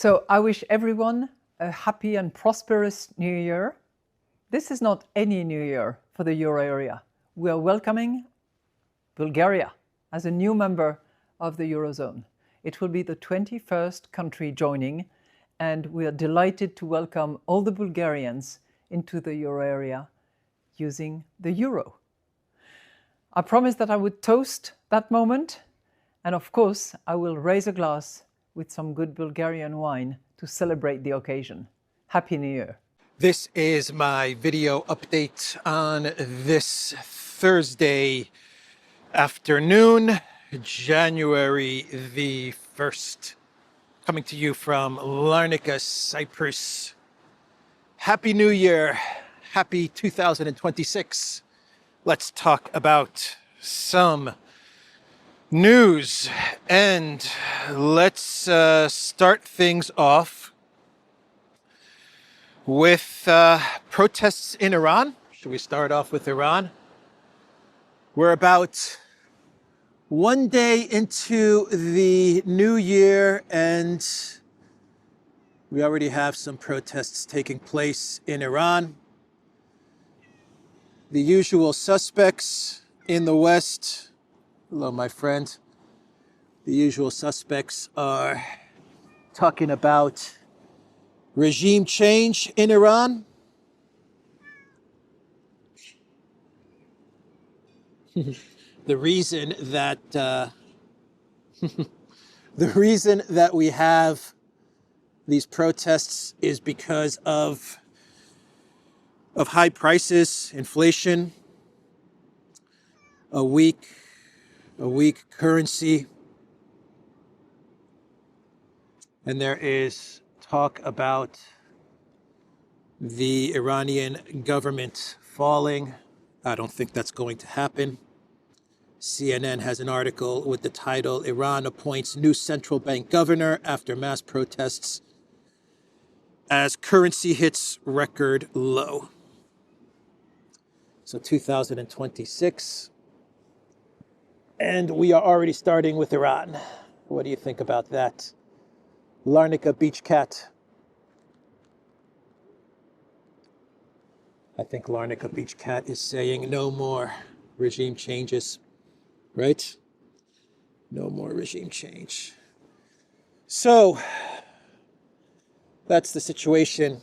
So I wish everyone a happy and prosperous New Year. This is not any New Year for the Euro area. We are welcoming Bulgaria as a new member of the Eurozone. It will be the 21st country joining, and we are delighted to welcome all the Bulgarians into the Euro area using the Euro. I promised that I would toast that moment, and of course I will raise a glass with some good Bulgarian wine to celebrate the occasion. Happy New Year. This is my video update on this Thursday afternoon, January the 1st. Coming to you from Larnaca, Cyprus. Happy New Year. Happy 2026. Let's talk about some news, and let's start things off with protests in Iran. Should we start off with Iran? We're about one day into the new year, and we already have some protests taking place in Iran. The usual suspects in the West. Hello, my friend. The usual suspects are talking about regime change in Iran. The reason that we have these protests is because of high prices, inflation, a weak currency, and there is talk about the Iranian government falling. I don't think that's going to happen. CNN has an article with the title, "Iran appoints new central bank governor after mass protests as currency hits record low." So 2026. And we are already starting with Iran. What do you think about that? Larnaca Beach Cat. I think Larnaca Beach Cat is saying no more regime changes, right? No more regime change. So that's the situation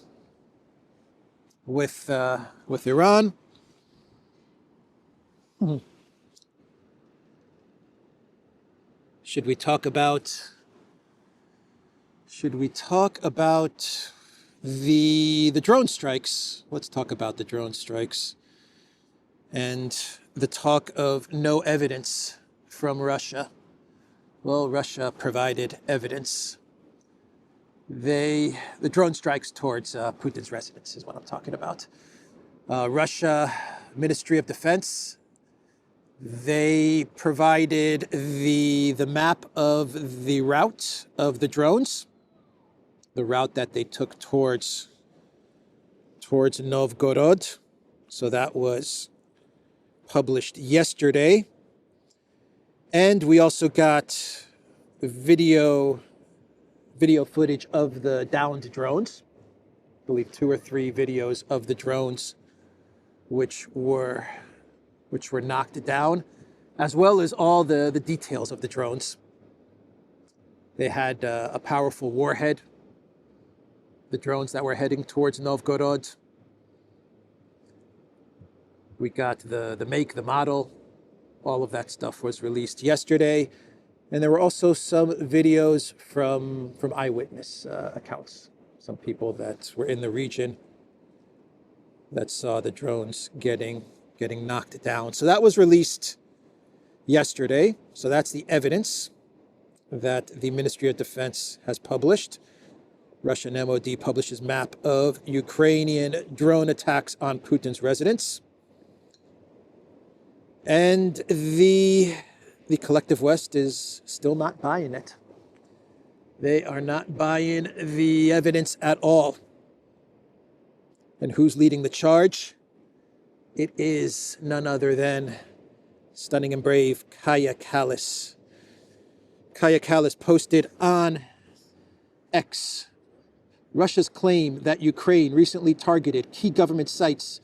with Iran. Should we talk about the drone strikes? Let's talk about the drone strikes and the talk of no evidence from Russia. Well, Russia provided evidence. The drone strikes towards Putin's residence is what I'm talking about. Russia Ministry of Defense, they provided the map of the route of the drones, the route that they took towards Novgorod. So that was published yesterday. And we also got video footage of the downed drones. I believe 2 or 3 videos of the drones which were knocked down, as well as all the details of the drones. They had a powerful warhead, the drones that were heading towards Novgorod. We got the make, the model, all of that stuff was released yesterday. And there were also some videos from eyewitness accounts, some people that were in the region that saw the drones getting knocked down. So that was released yesterday. So that's the evidence that the Ministry of Defense has published. Russian MOD publishes map of Ukrainian drone attacks on Putin's residence. And the collective West is still not buying it. They are not buying the evidence at all. And who's leading the charge? It is none other than stunning and brave Kaya Kallas. Kaya Kallas posted on X. Russia's claim that Ukraine recently targeted key government sites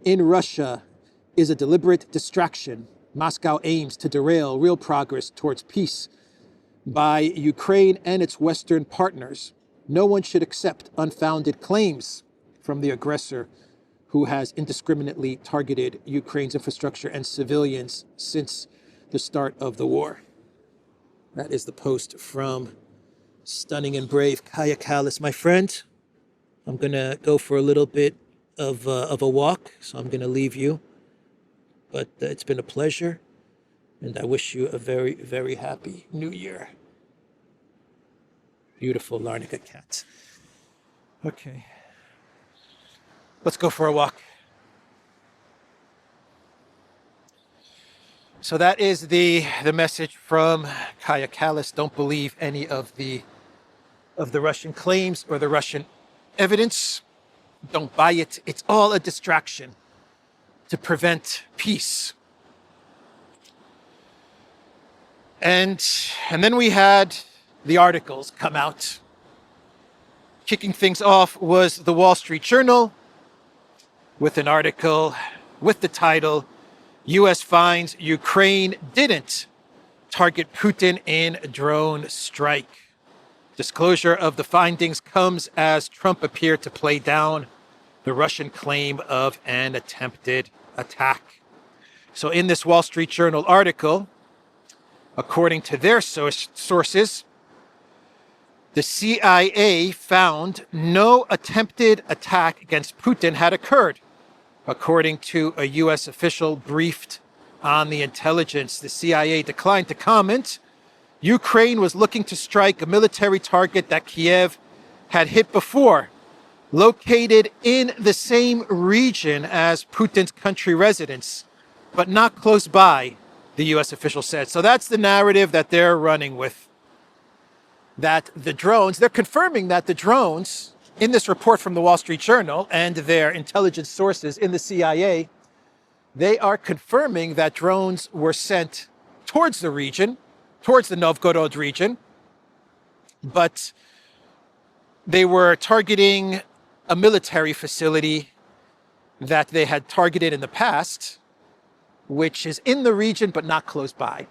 in Russia is a deliberate distraction. Moscow aims to derail real progress towards peace by Ukraine and its Western partners. No one should accept unfounded claims from the aggressor who has indiscriminately targeted Ukraine's infrastructure and civilians since the start of the war. That is the post from stunning and brave Kaya Kallis, my friend. I'm going to go for a little bit of a walk, so I'm going to leave you. But it's been a pleasure, and I wish you a very, very happy New Year. Beautiful Larnica cat. Okay. Let's go for a walk. So that is the message from Kaya Kallis. Don't believe any of the Russian claims or the Russian evidence. Don't buy it. It's all a distraction to prevent peace. And then we had the articles come out. Kicking things off was the Wall Street Journal with an article with the title, U.S. finds Ukraine didn't target Putin in drone strike. Disclosure of the findings comes as Trump appeared to play down the Russian claim of an attempted attack. So in this Wall Street Journal article, according to their sources, the CIA found no attempted attack against Putin had occurred. According to a U.S. official briefed on the intelligence, the CIA declined to comment. Ukraine was looking to strike a military target that Kiev had hit before, located in the same region as Putin's country residence, but not close by, the U.S. official said. So that's the narrative that they're running with. That the drones, they're confirming that the drones, in this report from the Wall Street Journal and their intelligence sources in the CIA, they are confirming that drones were sent towards the region, towards the Novgorod region, but they were targeting a military facility that they had targeted in the past, which is in the region but not close by.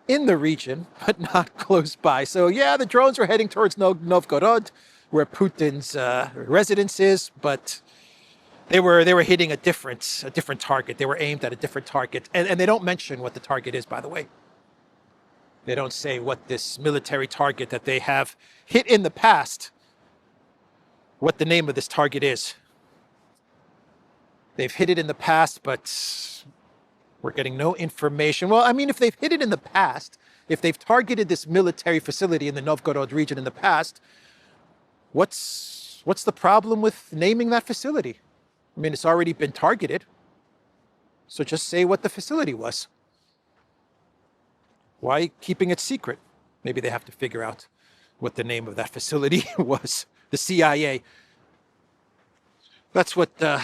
In the region, but not close by. So yeah, the drones were heading towards Novgorod, where Putin's residence is, but they were hitting a different target. They were aimed at a different target, and they don't mention what the target is, by the way. They don't say what this military target that they have hit in the past, what the name of this target is. They've hit it in the past, but we're getting no information. Well, I mean, if they've hit it in the past, if they've targeted this military facility in the Novgorod region in the past, what's the problem with naming that facility? I mean, it's already been targeted. So just say what the facility was. Why keeping it secret? Maybe they have to figure out what the name of that facility was. The CIA. That's what the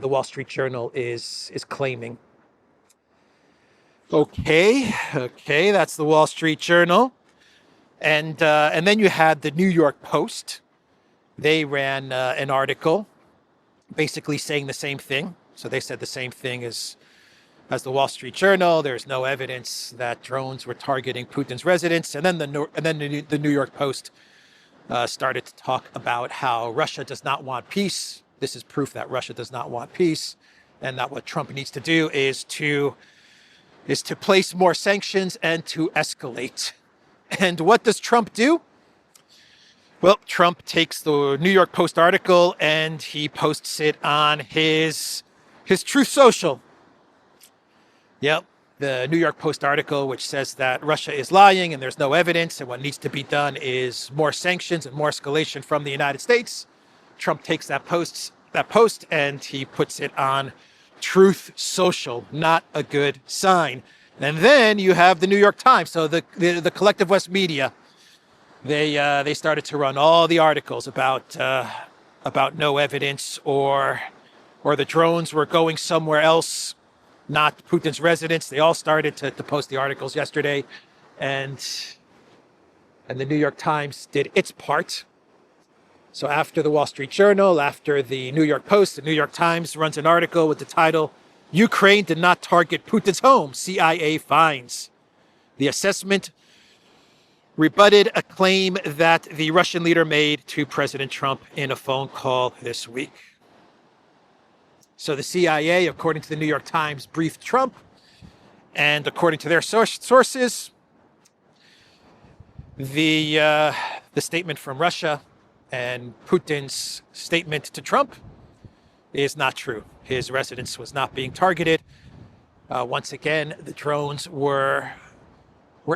Wall Street Journal is claiming. Okay, that's the Wall Street Journal, and then you had the New York Post. They ran an article, basically saying the same thing. So they said the same thing as the Wall Street Journal. There's no evidence that drones were targeting Putin's residence, and then the New York Post started to talk about how Russia does not want peace. This is proof that Russia does not want peace, and that what Trump needs to do is to place more sanctions and to escalate. And what does Trump do? Well, Trump takes the New York Post article and he posts it on his Truth Social. Yep, the New York Post article, which says that Russia is lying and there's no evidence, and what needs to be done is more sanctions and more escalation from the United States. Trump takes that post and he puts it on Truth Social. Not a good sign. And then you have the New York Times, so the Collective West media. They started to run all the articles about no evidence, or the drones were going somewhere else, not Putin's residence. They all started to post the articles yesterday, and and the New York Times did its part. So after the Wall Street Journal, after the New York Post, the New York Times runs an article with the title, "Ukraine did not target Putin's home, CIA finds." The assessment rebutted a claim that the Russian leader made to President Trump in a phone call this week. So the CIA, according to the New York Times, briefed Trump, and according to their sources, the statement from Russia and Putin's statement to Trump is not true. His residence was not being targeted. Once again, the drones were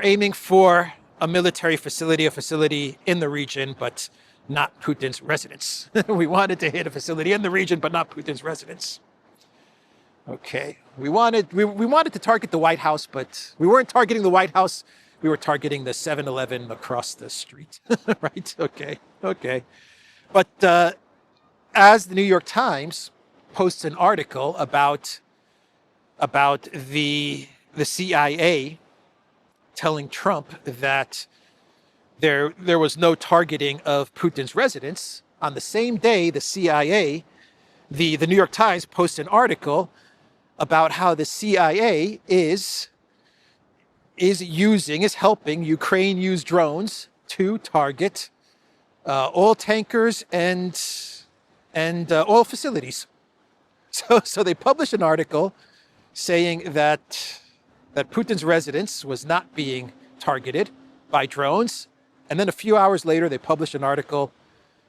aiming for a military facility, a facility in the region, but not Putin's residence. We wanted to hit a facility in the region, but not Putin's residence. Okay, we wanted to target the White House, but we weren't targeting the White House. We were targeting the 7-Eleven across the street, right? Okay. But as the New York Times posts an article about the CIA telling Trump that there was no targeting of Putin's residence, on the same day, the CIA, the New York Times posts an article about how the CIA is helping Ukraine use drones to target oil tankers and oil facilities. So they published an article saying that Putin's residence was not being targeted by drones. And then a few hours later, they published an article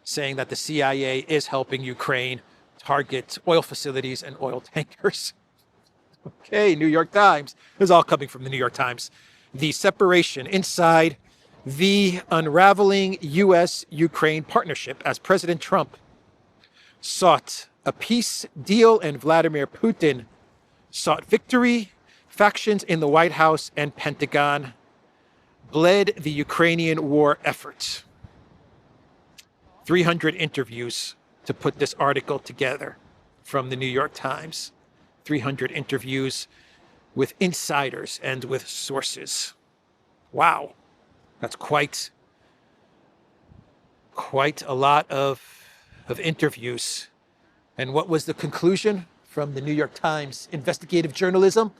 saying that the CIA is helping Ukraine target oil facilities and oil tankers. Okay, New York Times. This is all coming from the New York Times. The separation inside the unraveling U.S.-Ukraine partnership as President Trump sought a peace deal and Vladimir Putin sought victory. Factions in the White House and Pentagon bled the Ukrainian war effort. 300 interviews to put this article together from the New York Times. 300 interviews with insiders and with sources. Wow, that's quite a lot of interviews. And what was the conclusion from the New York Times investigative journalism?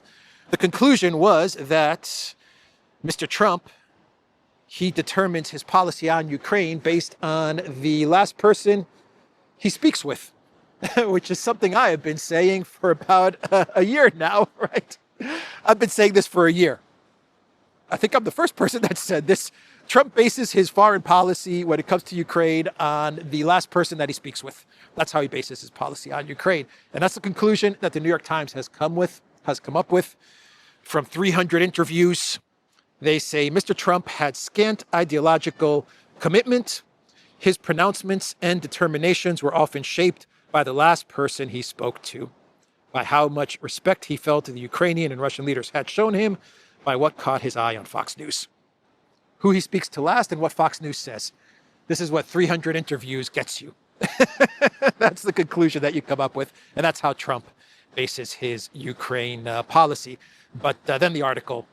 The conclusion was that Mr. Trump, he determines his policy on Ukraine based on the last person he speaks with, which is something I have been saying for about a year now, right? I've been saying this for a year. I think I'm the first person that said this. Trump bases his foreign policy when it comes to Ukraine on the last person that he speaks with. That's how he bases his policy on Ukraine. And that's the conclusion that the New York Times has come up with from 300 interviews. They say Mr. Trump had scant ideological commitment. His pronouncements and determinations were often shaped by the last person he spoke to, by how much respect he felt the Ukrainian and Russian leaders had shown him, by what caught his eye on Fox News. Who he speaks to last and what Fox News says. This is what 300 interviews gets you. That's the conclusion that you come up with, and that's how Trump bases his Ukraine policy. But then the article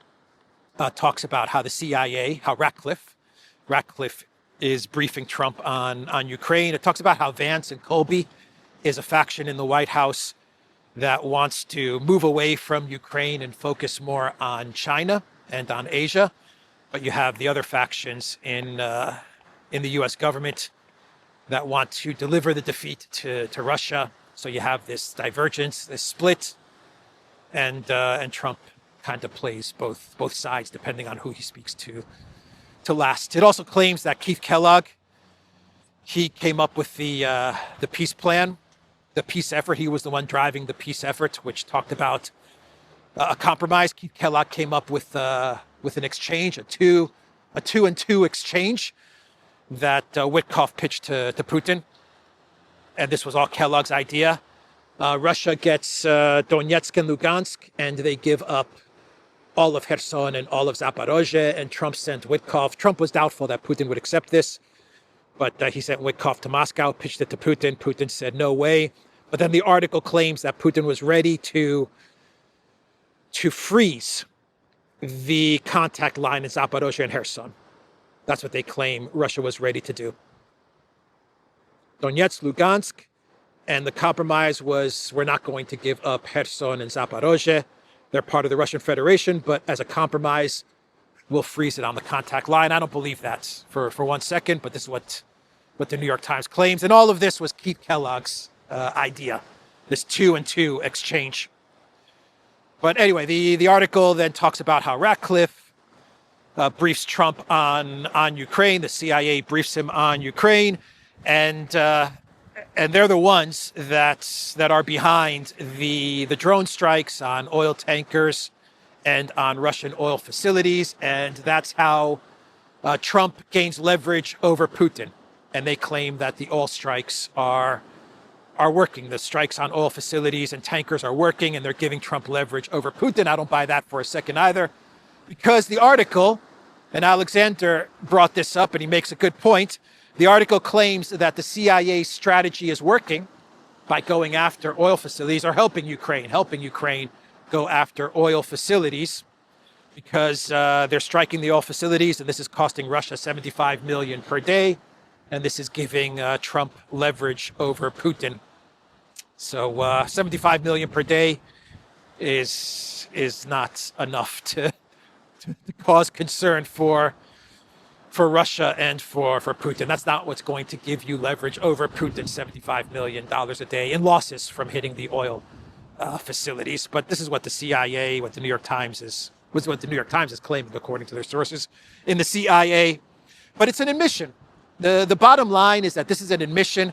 talks about how the CIA, how Ratcliffe is briefing Trump on Ukraine. It talks about how Vance and Colby is a faction in the White House that wants to move away from Ukraine and focus more on China and on Asia. But you have the other factions in the U.S. government that want to deliver the defeat to Russia. So you have this divergence, this split, and Trump kind of plays both sides depending on who he speaks to last. It also claims that Keith Kellogg, he came up with the peace plan, the peace effort. He was the one driving the peace effort, which talked about a compromise. Keith Kellogg came up with an exchange, a two and two exchange that Witkoff pitched to Putin. And this was all Kellogg's idea. Russia gets Donetsk and Lugansk, and they give up all of Kherson and all of Zaporozhye, and Trump sent Witkoff. Trump was doubtful that Putin would accept this, but he sent Witkoff to Moscow, pitched it to Putin. Putin said, no way. But then the article claims that Putin was ready to freeze the contact line in Zaporozhye and Kherson. That's what they claim Russia was ready to do. Donetsk, Lugansk, and the compromise was we're not going to give up Kherson and Zaporozhye. They're part of the Russian Federation, but as a compromise, we'll freeze it on the contact line. I don't believe that for 1 second, but this is what the New York Times claims. And all of this was Keith Kellogg's idea, this 2-and-2 exchange. But anyway, the article then talks about how Ratcliffe briefs Trump on Ukraine. The CIA briefs him on Ukraine, and they're the ones that are behind the drone strikes on oil tankers and on Russian oil facilities, and that's how Trump gains leverage over Putin. And they claim that the oil strikes are working. The strikes on oil facilities and tankers are working, and they're giving Trump leverage over Putin. I don't buy that for a second either, because the article, and Alexander brought this up, and he makes a good point. The article claims that the CIA strategy is working by going after oil facilities, or helping Ukraine go after oil facilities, because they're striking the oil facilities, and this is costing Russia $75 million per day, and this is giving Trump leverage over Putin. So $75 million per day is not enough to cause concern for Russia and for Putin. That's not what's going to give you leverage over Putin, $75 million a day in losses from hitting the oil facilities. But this is what the CIA, what the New York Times is claiming, according to their sources in the CIA. But it's an admission. The bottom line is that this is an admission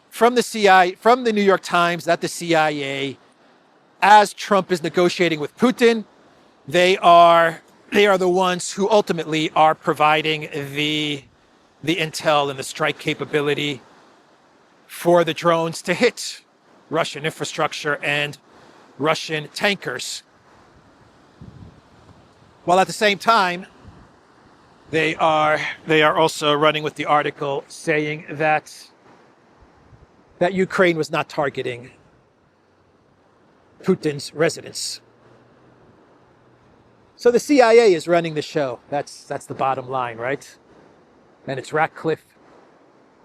from the CIA, from the New York Times, that the CIA, as Trump is negotiating with Putin, they are the ones who ultimately are providing the intel and the strike capability for the drones to hit Russian infrastructure and Russian tankers. While at the same time, they are also running with the article saying that Ukraine was not targeting Putin's residence. So the CIA is running the show. That's the bottom line, right? And it's Ratcliffe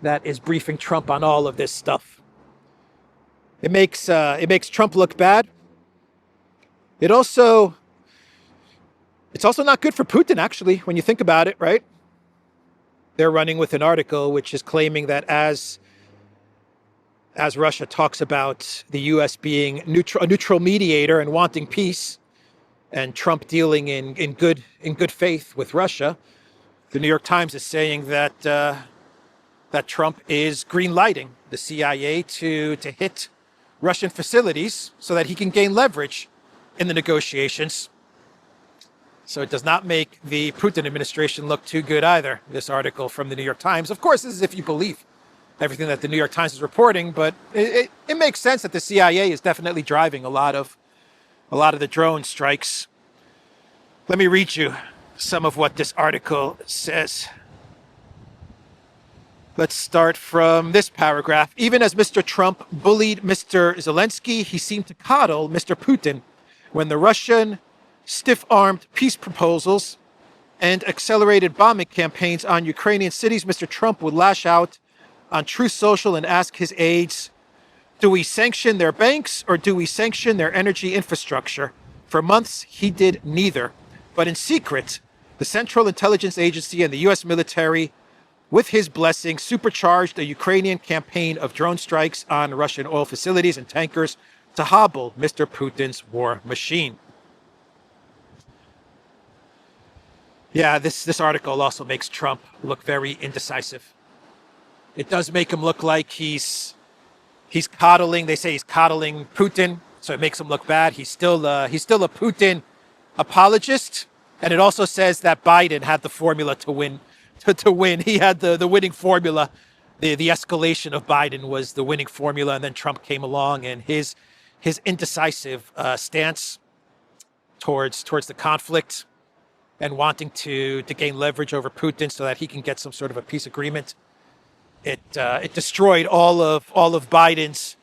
that is briefing Trump on all of this stuff. It makes Trump look bad. It's also not good for Putin, actually, when you think about it, right? They're running with an article which is claiming that as Russia talks about the U.S. being a neutral mediator and wanting peace, and Trump dealing in good faith with Russia, the New York Times is saying that Trump is green-lighting the CIA to hit Russian facilities so that he can gain leverage in the negotiations. So it does not make the Putin administration look too good either, this article from the New York Times. Of course, this is if you believe everything that the New York Times is reporting, but it makes sense that the CIA is definitely driving a lot of the drone strikes. Let me read you some of what this article says. Let's start from this paragraph. Even as Mr. Trump bullied Mr. Zelensky, he seemed to coddle Mr. Putin when the Russian stiff-armed peace proposals and accelerated bombing campaigns on Ukrainian cities. Mr. Trump would lash out on Truth Social and ask his aides, do we sanction their banks or do we sanction their energy infrastructure? For months, he did neither. But in secret, the Central Intelligence Agency and the U.S. military, with his blessing, supercharged a Ukrainian campaign of drone strikes on Russian oil facilities and tankers to hobble Mr. Putin's war machine. Yeah, this article also makes Trump look very indecisive. It does make him look like he's coddling. They say he's coddling Putin, so it makes him look bad. He's still a Putin apologist, and it also says that Biden had the formula to win. To win, he had the winning formula. The escalation of Biden was the winning formula, and then Trump came along, and his indecisive stance towards the conflict and wanting to gain leverage over Putin so that he can get some sort of a peace agreement. It destroyed all of Biden's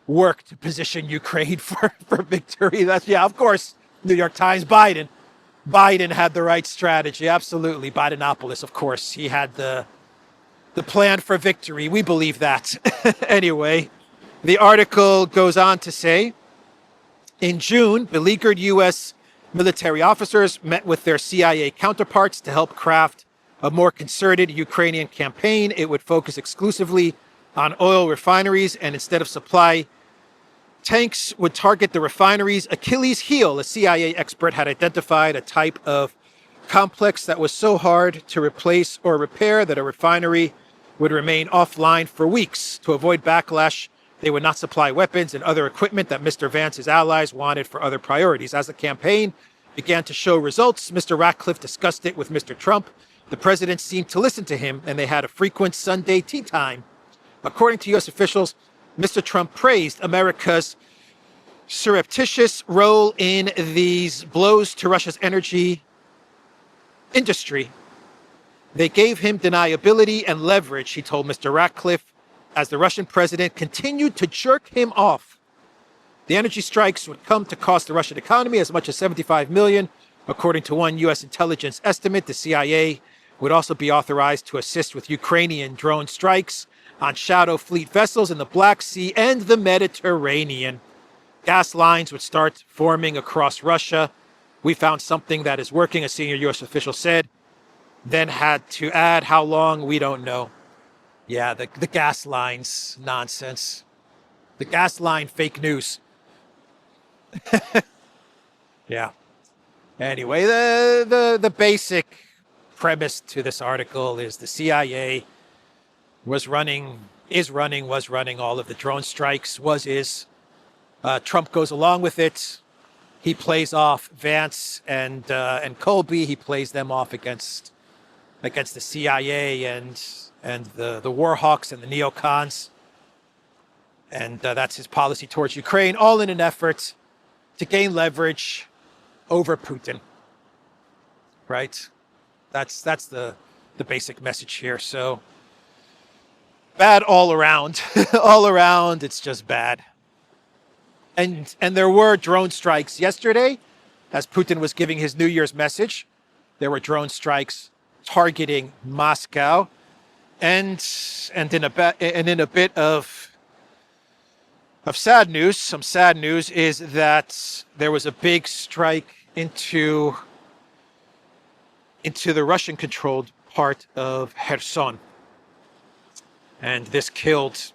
work to position Ukraine for victory. That's, yeah, of course, New York Times, Biden. Biden had the right strategy. Absolutely. Bidenopolis, of course. He had the plan for victory. We believe that. Anyway, the article goes on to say, in June, beleaguered U.S. military officers met with their CIA counterparts to help craft a more concerted Ukrainian campaign. It would focus exclusively on oil refineries, and instead of supply tanks would target the refineries' Achilles heel. A CIA expert had identified a type of complex that was so hard to replace or repair that a refinery would remain offline for weeks. To avoid backlash, they would not supply weapons and other equipment that Mr. Vance's allies wanted for other priorities. As the campaign began to show results, Mr. Ratcliffe discussed it with Mr. Trump. The president seemed to listen to him, and they had a frequent Sunday tea time. According to U.S. officials, Mr. Trump praised America's surreptitious role in these blows to Russia's energy industry. They gave him deniability and leverage, he told Mr. Ratcliffe, as the Russian president continued to jerk him off. The energy strikes would come to cost the Russian economy as much as $75 million. According to one U.S. intelligence estimate, the CIA would also be authorized to assist with Ukrainian drone strikes on shadow fleet vessels in the Black Sea and the Mediterranean. Gas lines would start forming across Russia. We found something that is working, a senior U.S. official said, then had to add how long, we don't know. Yeah, the gas lines, nonsense. The gas line, fake news. Yeah. Anyway, the basic premise to this article is the CIA was running all of the drone strikes, is. Trump goes along with it. He plays off Vance and Colby. He plays them off against the CIA and the war hawks and the neocons. And that's his policy towards Ukraine, all in an effort to gain leverage over Putin. Right? That's the basic message here. So bad all around. All around, it's just bad. And there were drone strikes yesterday, as Putin was giving his New Year's message. There were drone strikes targeting Moscow, and in a bit of sad news, some sad news is that there was a big strike into the Russian-controlled part of Kherson, and this killed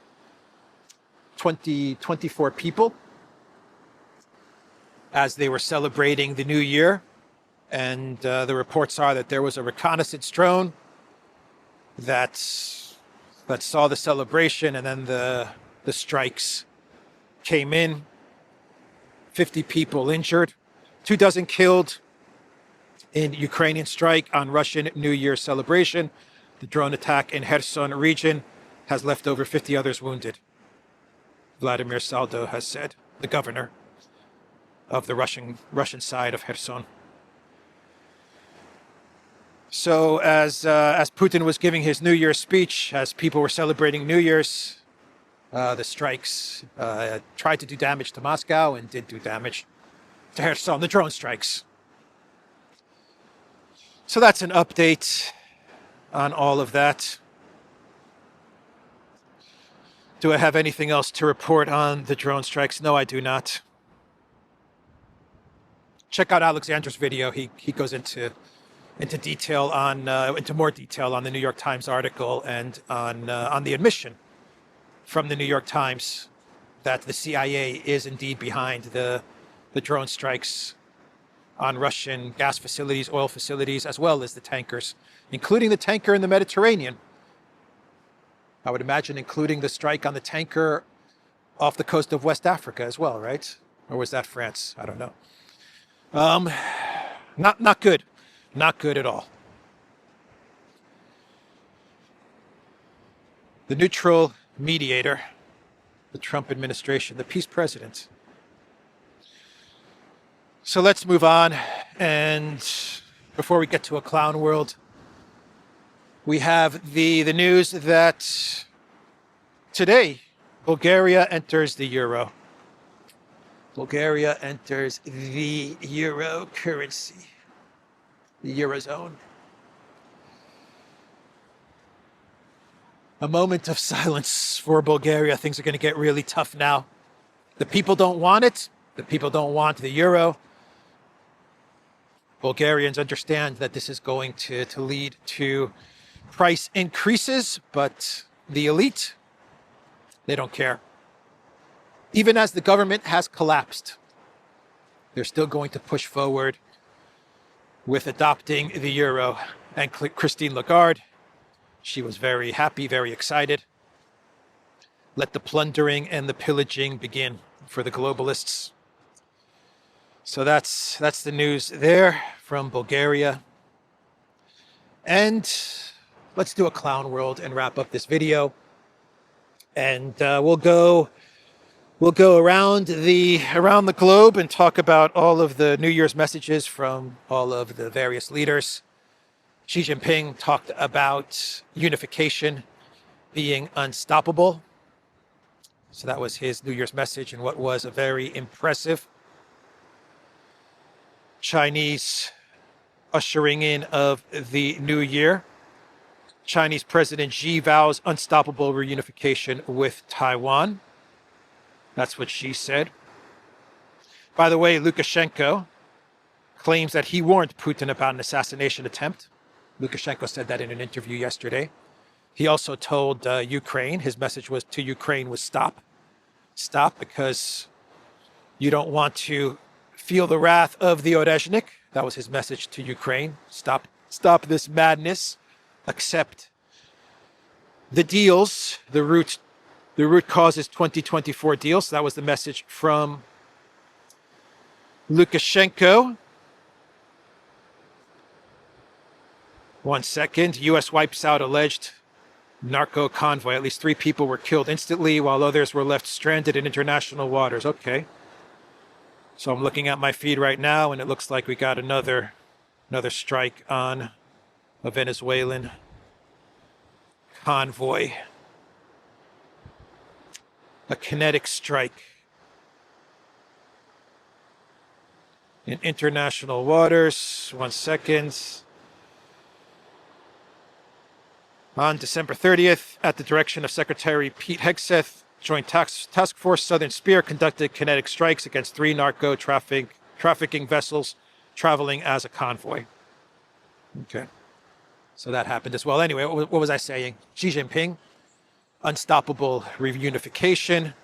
24 people as they were celebrating the new year. And the reports are that there was a reconnaissance drone that saw the celebration, and then the strikes came in. 50 people injured, 24 killed in Ukrainian strike on Russian New Year celebration. The drone attack in Kherson region has left over 50 others wounded, Vladimir Saldo has said, the governor of the Russian side of Kherson. So as Putin was giving his New Year's speech, as people were celebrating New Year's, the strikes tried to do damage to Moscow and did do damage to Kherson, the drone strikes. So that's an update on all of that. Do I have anything else to report on the drone strikes? No, I do not. Check out Alexander's video. He goes into more detail on the New York Times article and on the admission from the New York Times that the CIA is indeed behind the drone strikes on Russian gas facilities, oil facilities, as well as the tankers, including the tanker in the Mediterranean. I would imagine including the strike on the tanker off the coast of West Africa as well, right? Or was that France? I don't know. Not good. Not good at all. The neutral mediator, the Trump administration, the peace president. So let's move on. And before we get to a clown world, we have the news that today Bulgaria enters the euro. Bulgaria enters the euro currency. the Eurozone. A moment of silence for Bulgaria. Things are going to get really tough now. The people don't want it. The people don't want the euro. Bulgarians understand that this is going to lead to price increases, but the elite, they don't care. Even as the government has collapsed, they're still going to push forward with adopting the euro. And Christine Lagarde, she was very happy, very excited. Let the plundering and the pillaging begin for the globalists. So that's the news there from Bulgaria. And let's do a clown world and wrap up this video. And we'll go around the globe and talk about all of the New Year's messages from all of the various leaders. Xi Jinping talked about unification being unstoppable. So that was his New Year's message and what was a very impressive Chinese ushering in of the new year. Chinese President Xi vows unstoppable reunification with Taiwan. That's what Xi said. By the way, Lukashenko claims that he warned Putin about an assassination attempt. Lukashenko said that in an interview yesterday. He also told Ukraine, his message was to Ukraine was stop. Stop, because you don't want to feel the wrath of the Orezhnik. That was his message to Ukraine. Stop this madness. Accept the deals. The root cause is 2024 deals. So that was the message from Lukashenko. One second. U.S. wipes out alleged narco convoy. At least 3 people were killed instantly, while others were left stranded in international waters. Okay. So I'm looking at my feed right now, and it looks like we got another strike on a Venezuelan convoy. A kinetic strike in international waters. 1 second. On December 30th, at the direction of Secretary Pete Hegseth, Joint Task Force Southern Spear conducted kinetic strikes against 3 narco trafficking vessels traveling as a convoy. Okay. So that happened as well. Anyway, what was I saying? Xi Jinping, unstoppable reunification.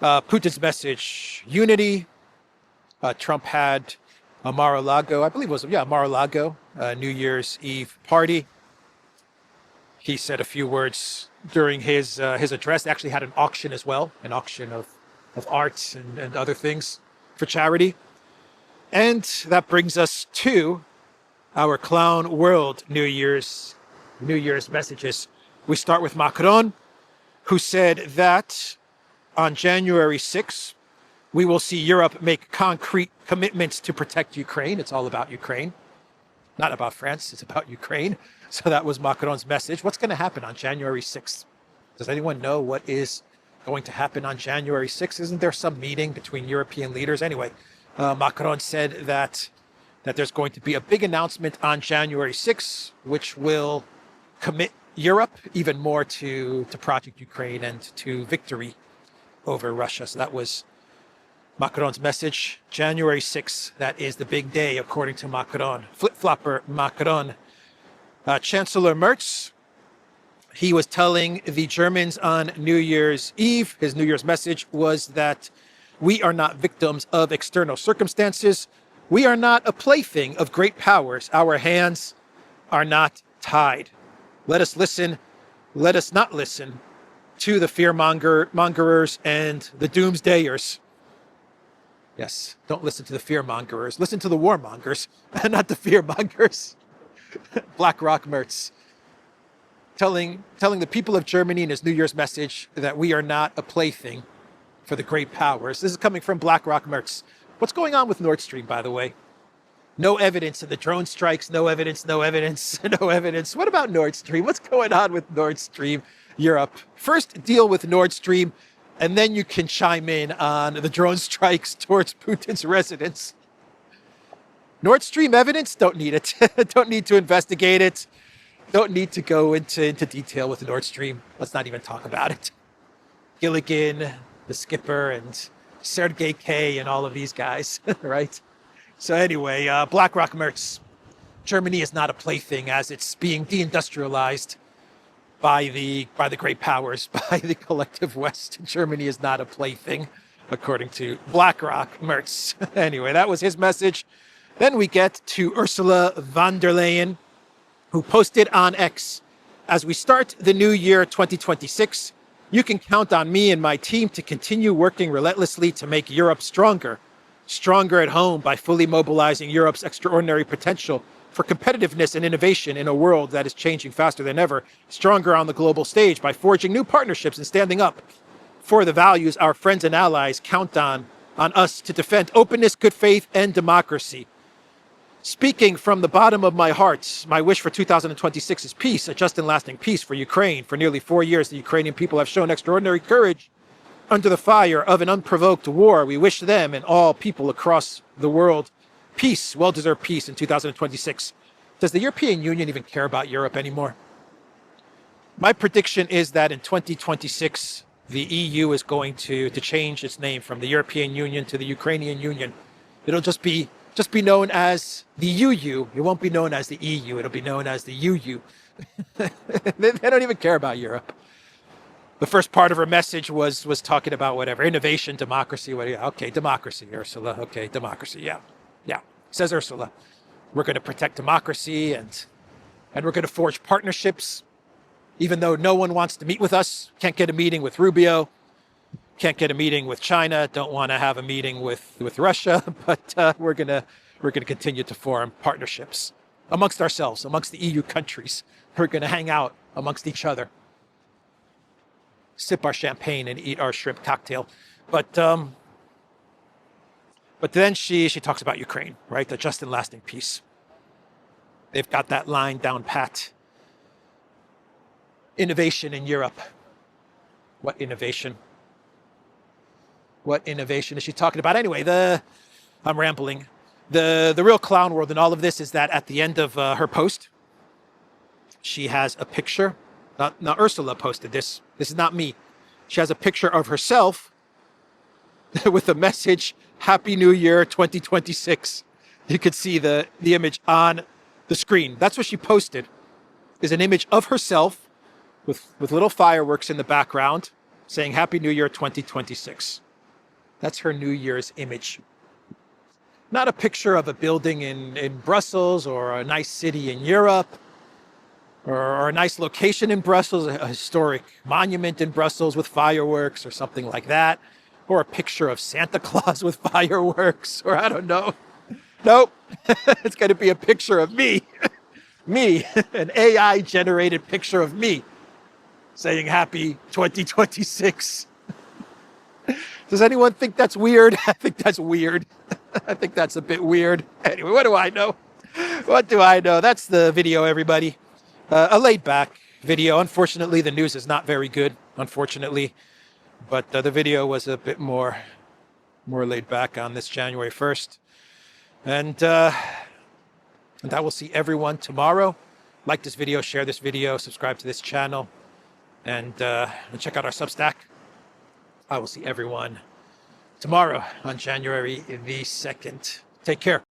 Putin's message, unity. Trump had a Mar-a-Lago, I believe it was, Mar-a-Lago, New Year's Eve party. He said a few words during his address. They actually had an auction as well, an auction of arts and other things for charity. And that brings us to our clown world New Year's messages. We start with Macron, who said that on January 6th, we will see Europe make concrete commitments to protect Ukraine. It's all about Ukraine. Not about France, it's about Ukraine. So that was Macron's message. What's going to happen on January 6th? Does anyone know what is going to happen on January 6th? Isn't there some meeting between European leaders? Anyway, Macron said that there's going to be a big announcement on January 6th, which will commit Europe even more to Project Ukraine and to victory over Russia. So that was Macron's message. January 6th, that is the big day, according to Macron. Flip-flopper Macron. Chancellor Merz, he was telling the Germans on New Year's Eve, his New Year's message was that we are not victims of external circumstances. We are not a plaything of great powers. Our hands are not tied. Let us not listen to the fearmongers and the doomsdayers. Yes, don't listen to the fearmongers. Listen to the warmongers, not the fearmongers. BlackRock Merz telling the people of Germany in his New Year's message that we are not a plaything for the great powers. This is coming from BlackRock Merz. What's going on with Nord Stream, by the way? No evidence in the drone strikes. No evidence. What about Nord Stream? What's going on with Nord Stream, Europe? First, deal with Nord Stream, and then you can chime in on the drone strikes towards Putin's residence. Nord Stream evidence? Don't need it. Don't need to investigate it. Don't need to go into detail with the Nord Stream. Let's not even talk about it. Gilligan, the skipper, and Sergei K. and all of these guys, right? So anyway, BlackRock Mertz. Germany is not a plaything as it's being deindustrialized by the great powers, by the collective West. Germany is not a plaything, according to BlackRock Mertz. Anyway, that was his message. Then we get to Ursula von der Leyen, who posted on X, as we start the new year 2026, you can count on me and my team to continue working relentlessly to make Europe stronger. Stronger at home by fully mobilizing Europe's extraordinary potential for competitiveness and innovation in a world that is changing faster than ever. Stronger on the global stage by forging new partnerships and standing up for the values our friends and allies count on us to defend openness, good faith, and democracy. Speaking from the bottom of my heart, my wish for 2026 is peace, a just and lasting peace for Ukraine. For nearly 4 years, the Ukrainian people have shown extraordinary courage under the fire of an unprovoked war. We wish them and all people across the world peace, well-deserved peace in 2026. Does the European Union even care about Europe anymore? My prediction is that in 2026, the EU is going to change its name from the European Union to the Ukrainian Union. It'll just be known as the UU. It won't be known as the EU. It'll be known as the UU. They don't even care about Europe. The first part of her message was talking about whatever, innovation, democracy. Okay, democracy, Ursula. Okay, democracy. Yeah. Says Ursula. We're going to protect democracy and we're going to forge partnerships. Even though no one wants to meet with us, can't get a meeting with Rubio, can't get a meeting with China, don't want to have a meeting with Russia, but we're gonna continue to form partnerships amongst ourselves, amongst the EU countries. We're gonna hang out amongst each other, sip our champagne and eat our shrimp cocktail. But then she talks about Ukraine, right? The just and lasting peace. They've got that line down pat. Innovation in Europe. What innovation? What innovation is she talking about? Anyway, I'm rambling. The real clown world in all of this is that at the end of her post, she has a picture. Now Ursula posted this. This is not me. She has a picture of herself with the message, Happy New Year 2026. You could see the image on the screen. That's what she posted, is an image of herself with little fireworks in the background saying Happy New Year 2026. That's her New Year's image. Not a picture of a building in Brussels or a nice city in Europe or a nice location in Brussels, a historic monument in Brussels with fireworks or something like that, or a picture of Santa Claus with fireworks, or I don't know. Nope, it's going to be a picture of me. Me, an AI-generated picture of me saying Happy 2026. Does anyone think that's weird? I think that's weird. I think that's a bit weird. Anyway, what do I know? What do I know? That's the video, everybody. A laid-back video. Unfortunately, the news is not very good, unfortunately. But the video was a bit more laid back on this January 1st. And I will see everyone tomorrow. Like this video, share this video, subscribe to this channel, and check out our Substack. I will see everyone tomorrow on January the 2nd. Take care.